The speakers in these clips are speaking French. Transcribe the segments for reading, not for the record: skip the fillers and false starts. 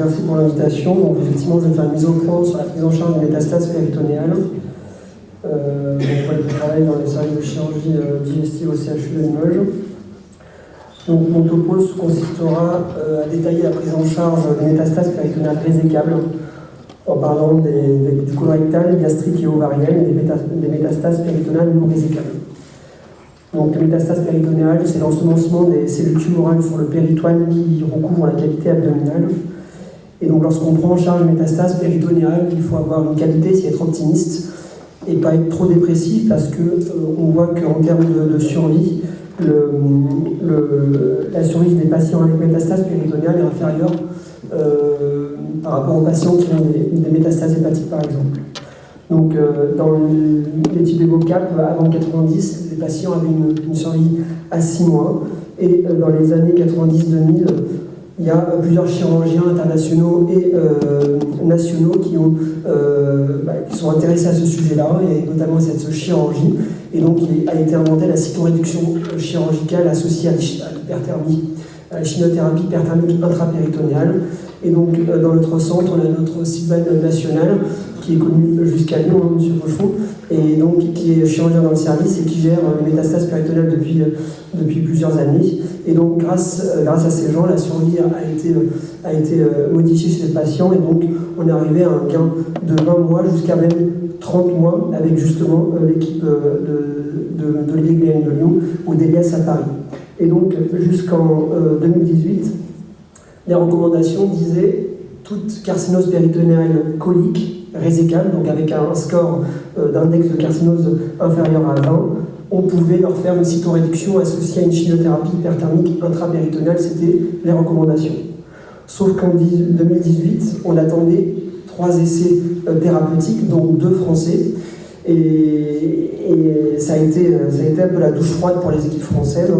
merci pour l'invitation. Donc, effectivement, je vais faire une mise au point sur la prise en charge des métastases péritonéales. Je travaille dans les services de chirurgie digestive au CHU de Limoges. Donc, mon topo consistera à détailler la prise en charge des métastases péritonéales résécables en parlant du colorectal, gastrique et ovarien et des métastases péritonéales non résécables. Donc, les métastases péritonéales, c'est l'ensemencement des cellules tumorales sur le péritoine qui recouvre la cavité abdominale. Et donc, lorsqu'on prend en charge les métastases péritonéales, il faut avoir une qualité, c'est être optimiste et pas être trop dépressif parce qu'on voit qu'en termes de survie, la survie des patients avec métastases péritonéales est inférieure par rapport aux patients qui ont des métastases hépatiques, par exemple. Donc, dans l'étude EvoCap, avant 90, les patients avaient une survie à 6 mois. Et dans les années 90-2000, il y a plusieurs chirurgiens internationaux et nationaux qui sont intéressés à ce sujet-là, et notamment à cette chirurgie. Et donc, il a été inventée la cytoréduction chirurgicale associée à l'hyperthermie, à la chimiothérapie hyperthermique intrapéritonéale. Et donc, dans notre centre, on a notre Sylvain national, qui est connu jusqu'à Lyon, hein, M. Pochon, et donc qui est chirurgien dans le service et qui gère les métastases péritonéales depuis plusieurs années. Et donc, grâce à ces gens, la survie a été modifiée chez les patients, et donc on est arrivé à un gain de 20 mois jusqu'à même 30 mois avec justement l'équipe d'Olivier Gléane de Lyon ou d'Elias à Paris. Et donc, jusqu'en 2018, les recommandations disaient toute carcinose péritonéale colique résécable, donc avec un score d'index de carcinose inférieur à 20, on pouvait leur faire une cytoréduction associée à une chimiothérapie hyperthermique intrapéritonéale, c'était les recommandations. Sauf qu'en 2018, on attendait 3 essais thérapeutiques, dont 2 français, et ça a été un peu la douche froide pour les équipes françaises.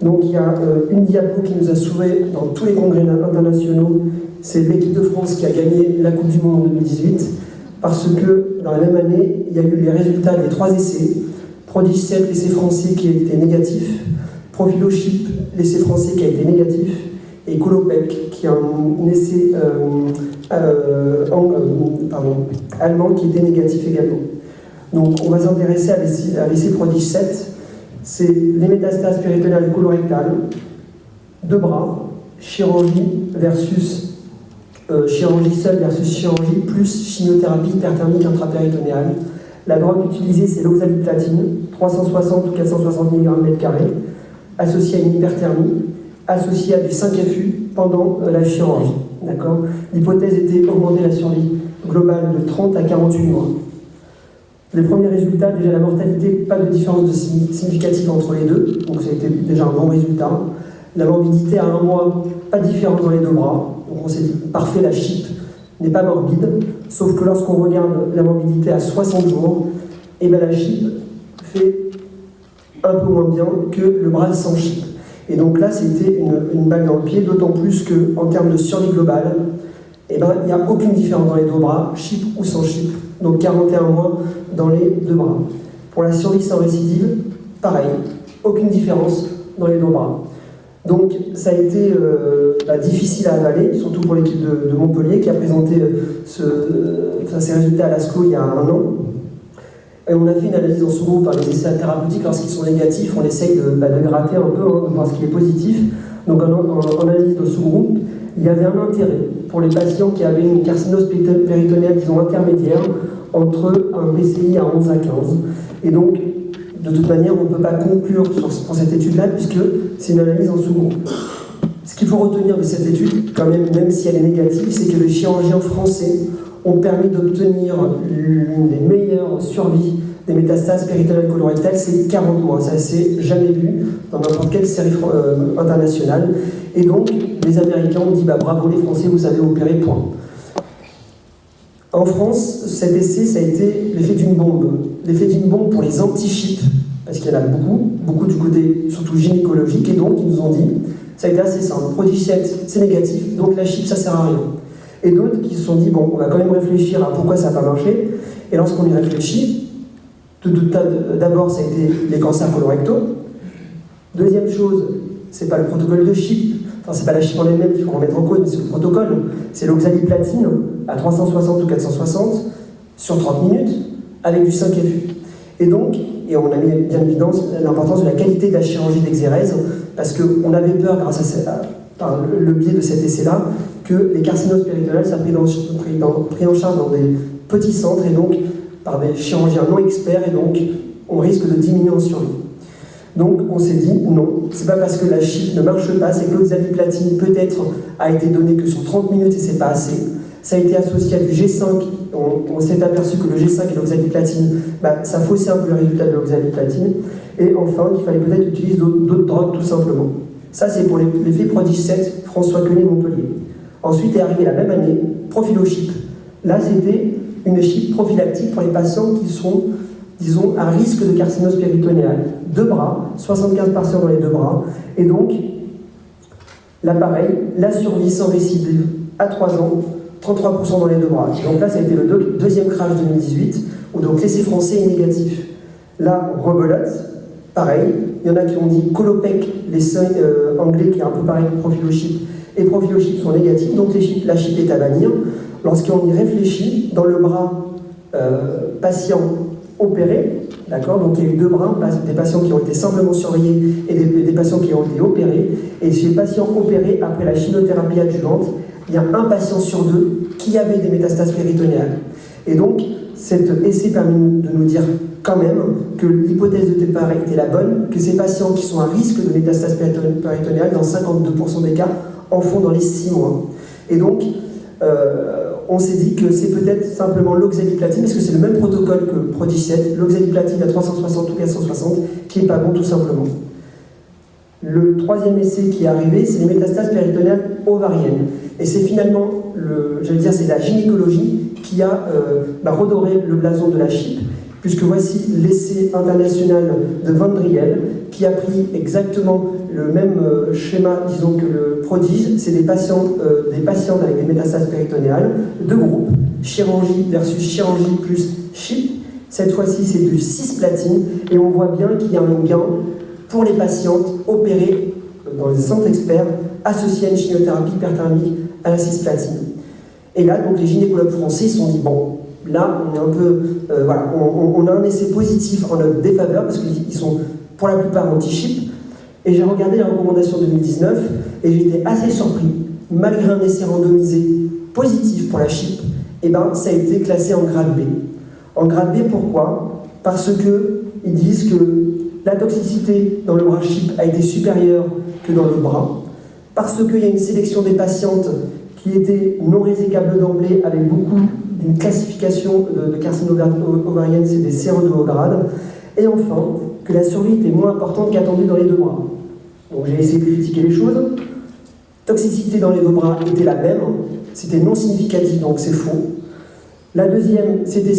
Donc il y a une diapo qui nous a sauvés dans tous les congrès internationaux, c'est l'équipe de France qui a gagné la Coupe du Monde en 2018, parce que dans la même année, il y a eu les résultats des 3 essais. Prodige 7, l'essai français qui a été négatif, Profilochip, l'essai français qui a été négatif, et Colopec, qui est un essai allemand qui était négatif également. Donc on va s'intéresser à l'essai Prodige 7, c'est les métastases péritonéales colorectales, 2 bras, chirurgie versus chirurgie seule versus chirurgie plus chimiothérapie hyperthermique intrapéritonéale. La drogue utilisée, c'est l'oxaliplatine, 360 ou 460 mg/m², associée à une hyperthermie, associée à du 5-FU pendant la chirurgie. D'accord ? L'hypothèse était augmenter la survie globale de 30 à 48 mois. Les premiers résultats, déjà la mortalité, pas de différence significative entre les deux, donc ça a été déjà un bon résultat. La morbidité à 1 mois, pas de différence dans les 2 bras, donc on s'est dit parfait, la CHIP n'est pas morbide, sauf que lorsqu'on regarde la morbidité à 60 jours, et bien la CHIP fait un peu moins bien que le bras sans CHIP. Et donc là, c'était une balle dans le pied, d'autant plus qu'en termes de survie globale, il n'y a aucune différence dans les 2 bras, CHIP ou sans CHIP, donc 41 mois dans les 2 bras. Pour la survie sans récidive, pareil, aucune différence dans les 2 bras. Donc ça a été difficile à avaler, surtout pour l'équipe de Montpellier qui a présenté ses résultats à l'ASCO il y a 1 an. Et on a fait une analyse en sous-groupe par les essais thérapeutiques. Lorsqu'ils sont négatifs, on essaye de gratter un peu, de voir ce qui est positif. Donc en analyse de sous-groupe, il y avait un intérêt pour les patients qui avaient une carcinose péritonéale, disons intermédiaire, entre un BCI à 11 à 15. Et donc, de toute manière, on ne peut pas conclure pour cette étude-là, puisque c'est une analyse en sous-groupe. Ce qu'il faut retenir de cette étude, quand même si elle est négative, c'est que les chirurgiens français ont permis d'obtenir l'une des meilleures survies des métastases péritonéales colorectales, c'est 40 mois. Ça s'est jamais vu dans n'importe quelle série internationale. Et donc, les Américains ont dit bravo les Français, vous savez opérer, point. En France, cet essai, ça a été l'effet d'une bombe. L'effet d'une bombe pour les anti-CHIP, parce qu'il y en a beaucoup du côté surtout gynécologique, et donc ils nous ont dit, ça a été assez simple, Prodige 7, c'est négatif, donc la CHIP, ça sert à rien. Et d'autres qui se sont dit, on va quand même réfléchir à pourquoi ça n'a pas marché, et lorsqu'on y réfléchit, d'abord, ça a été les cancers colorectaux. Deuxième chose, c'est pas le protocole de CHIP, enfin c'est pas la chip en elle-même qu'il faut remettre en cause, mais c'est le protocole, c'est l'oxaliplatine à 360 ou 460 sur 30 minutes avec du 5FU. Et donc, et on a mis bien en évidence l'importance de la qualité de la chirurgie d'exérèse, parce qu'on avait peur, grâce par le biais de cet essai-là, que les carcinoses péritonéales soient pris en charge dans des petits centres, et donc par des chirurgiens non experts, et donc on risque de diminuer en survie. Donc on s'est dit non, c'est pas parce que la chip ne marche pas, c'est que l'oxaliplatine peut-être a été donnée que sur 30 minutes et c'est pas assez. Ça a été associé à du G5, on s'est aperçu que le G5 et l'oxaliplatine, ça faussait un peu le résultat de l'oxaliplatine. Et enfin, qu'il fallait peut-être utiliser d'autres drogues tout simplement. Ça c'est pour l'effet prodige 7, François Quenet, Montpellier. Ensuite est arrivé la même année, Prophylochip. Là c'était une chip prophylactique pour les patients qui sont, disons, à risque de carcinose péritonéale. 2 bras, 75 patients dans les 2 bras. Et donc, là pareil, la survie sans récidive à 3 ans, 33% dans les 2 bras. Donc là, ça a été le deuxième crash 2018, où donc l'essai français est négatif. Là, rebelote, pareil, il y en a qui ont dit Colopec, l'essai anglais qui est un peu pareil que Prophylochip, et Prophylochip sont négatifs, donc la chip est à bannir. Lorsqu'on y réfléchit, dans le bras patient opéré, d'accord, donc il y a eu 2 bras, des patients qui ont été simplement surveillés et des patients qui ont été opérés, et chez les patients opérés, après la chimiothérapie adjuvante, il y a 1 patient sur 2 qui avait des métastases péritonéales. Et donc, cet essai permet de nous dire quand même que l'hypothèse de départ était la bonne, que ces patients qui sont à risque de métastases péritonéales, dans 52% des cas, en font dans les 6 mois. Et donc, on s'est dit que c'est peut-être simplement l'oxaliplatine, parce que c'est le même protocole que Prodige 7, l'oxaliplatine à 360 ou 460, qui n'est pas bon tout simplement. Le 3e essai qui est arrivé, c'est les métastases péritonéales ovariennes. Et c'est finalement, c'est la gynécologie qui a redoré le blason de la chip, puisque voici l'essai international de Van Driel, qui a pris exactement le même schéma, disons, que le Prodige. C'est des patientes avec des métastases péritonéales, 2 groupes, chirurgie versus chirurgie plus chip. Cette fois-ci, c'est du cisplatine, et on voit bien qu'il y a un gain pour les patientes opérées dans les centres experts associées à une chimiothérapie hyperthermique à la cisplatine. Et là, donc, les gynécologues français se sont dit, bon, là, on est un peu... on a un essai positif en notre défaveur, parce qu'ils sont pour la plupart anti-chip. Et j'ai regardé les recommandations 2019, et j'étais assez surpris. Malgré un essai randomisé positif pour la chip, ça a été classé en grade B. En grade B, pourquoi? Parce qu'ils disent que la toxicité dans le bras chip a été supérieure que dans le bras, parce qu'il y a une sélection des patientes qui étaient non résécables d'emblée, avec beaucoup d'une classification de carcinome ovarienne, c'est des CR2 haut grade, et enfin, que la survie était moins importante qu'attendue dans les 2 bras. Donc j'ai essayé de critiquer les choses. Toxicité dans les 2 bras était la même, c'était non significatif, donc c'est faux. La deuxième, c'était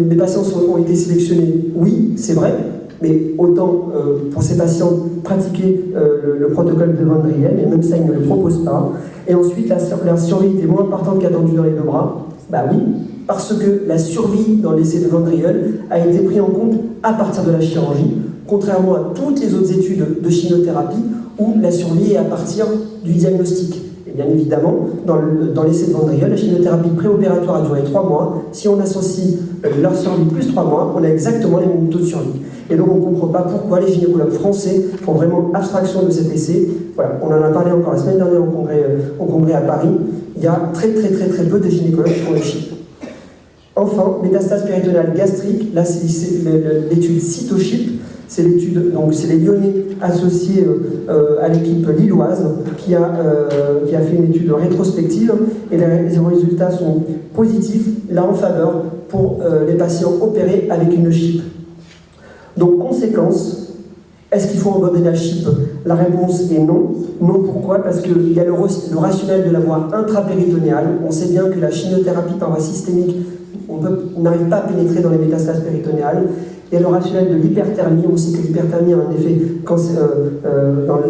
les patients ont été sélectionnés, oui, c'est vrai, mais autant pour ces patients pratiquer le protocole de Van Driel, et même ça, ils ne le proposent pas. Et ensuite, la survie était moins importante qu'attendue dans les 2 bras. Oui, parce que la survie dans l'essai de Van Driel a été prise en compte à partir de la chirurgie, contrairement à toutes les autres études de chimiothérapie où la survie est à partir du diagnostic. Et bien évidemment, dans l'essai de Van Driel, la chimiothérapie préopératoire a duré 3 mois. Si on associe leur survie plus 3 mois, on a exactement les mêmes taux de survie. Et donc on ne comprend pas pourquoi les gynécologues français font vraiment abstraction de cet essai. Voilà, on en a parlé encore la semaine dernière au congrès à Paris. Il y a très peu de gynécologues qui font les chips. Enfin, métastase péritonéale gastrique, là c'est l'étude Cytochip, c'est l'étude, donc c'est les Lyonnais associés à l'équipe lilloise qui a fait une étude rétrospective, et les résultats sont positifs, là en faveur pour les patients opérés avec une chip. Donc conséquence, est-ce qu'il faut abandonner la chip? La réponse est non. Non, pourquoi? Parce qu'il y a le rationnel de la voie intrapéritonéale. On sait bien que la chimiothérapie par voie systémique, on n'arrive pas à pénétrer dans les métastases péritonéales. Il y a le rationnel de l'hyperthermie. On sait que l'hyperthermie a un effet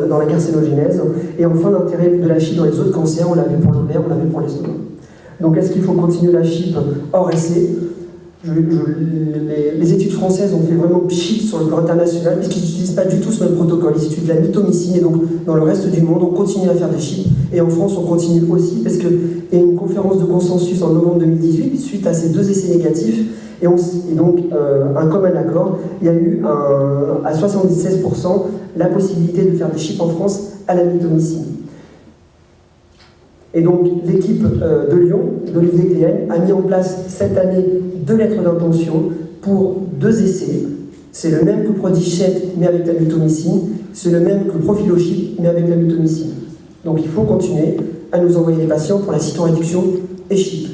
dans la carcinogénèse. Et enfin, l'intérêt de la chip dans les autres cancers, on l'a vu pour l'ovaire, on l'a vu pour l'estomac. Donc est-ce qu'il faut continuer la chip hors essai? Les études françaises ont fait vraiment pchit sur le plan international, puisqu'ils n'utilisent pas du tout ce même protocole. Ils utilisent de la mitomycine, et donc dans le reste du monde, on continue à faire des chips. Et en France, on continue aussi, parce qu'il y a une conférence de consensus en novembre 2018, suite à ces 2 essais négatifs, et donc un commun accord. Il y a eu à 76% la possibilité de faire des chips en France à la mitomycine. Et donc, l'équipe de Lyon, d'Olivier Cléhen, a mis en place cette année 2 lettres d'intention pour 2 essais. C'est le même que Prodichette, mais avec la mitomycine. C'est le même que Profilochip, mais avec la mitomycine. Donc, il faut continuer à nous envoyer les patients pour la cytoréduction et chip.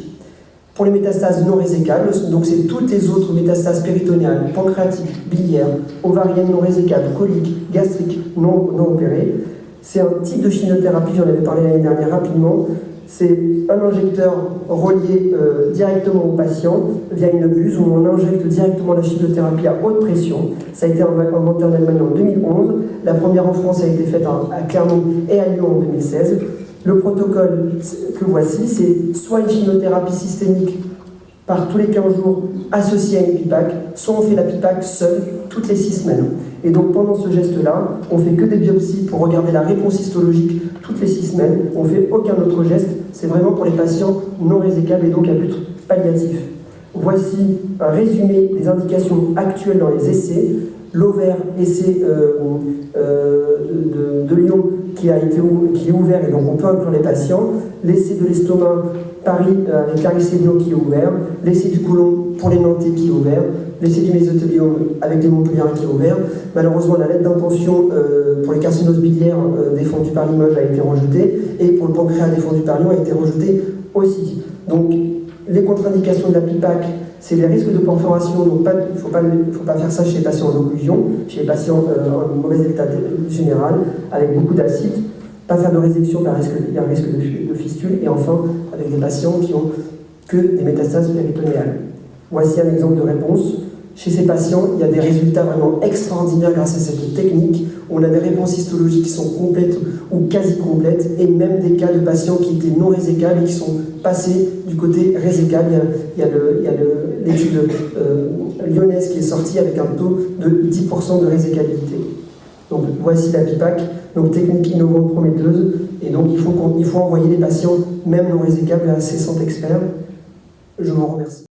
Pour les métastases non résécables, donc c'est toutes les autres métastases péritonéales, pancréatiques, biliaires, ovariennes non résécables, coliques, gastriques non opérées. C'est un type de chimiothérapie, j'en avais parlé l'année dernière rapidement. C'est un injecteur relié directement au patient via une buse où on injecte directement la chimiothérapie à haute pression. Ça a été inventé en Allemagne en 2011. La première en France a été faite à Clermont et à Lyon en 2016. Le protocole que voici, c'est soit une chimiothérapie systémique par tous les 15 jours associée à une PIPAC, soit on fait la PIPAC seule toutes les 6 semaines. Et donc pendant ce geste-là, on fait que des biopsies pour regarder la réponse histologique toutes les 6 semaines. On ne fait aucun autre geste. C'est vraiment pour les patients non résécables et donc à but palliatif. Voici un résumé des indications actuelles dans les essais. L'ovaire, essai de Lyon qui est ouvert et donc on peut inclure les patients. L'essai de l'estomac, Paris avec Caricébio qui est ouvert. L'essai du côlon pour les Nantais qui est ouvert. L'essai du mésothéliome avec les Montpelliérains qui est ouvert. Malheureusement, la lettre d'intention pour les carcinoses biliaires défendue par Limoges a été rejetée et pour le pancréas défendu par Lyon a été rejetée aussi. Donc, les contre-indications de la PIPAC, c'est les risques de perforation, donc il ne faut pas faire ça chez les patients en occlusion, chez les patients en mauvais état général, avec beaucoup d'acide, pas faire de résection, il y a un risque de fistule, et enfin, avec des patients qui ont que des métastases péritonéales. Voici un exemple de réponse. Chez ces patients, il y a des résultats vraiment extraordinaires grâce à cette technique. On a des réponses histologiques qui sont complètes ou quasi complètes, et même des cas de patients qui étaient non résécables et qui sont passés du côté résécable. Il y a l'étude lyonnaise qui est sortie avec un taux de 10% de résécabilité. Donc voici la PIPAC, donc technique innovante prometteuse, et donc il faut envoyer les patients, même non résécables, à ces centres experts. Je vous remercie.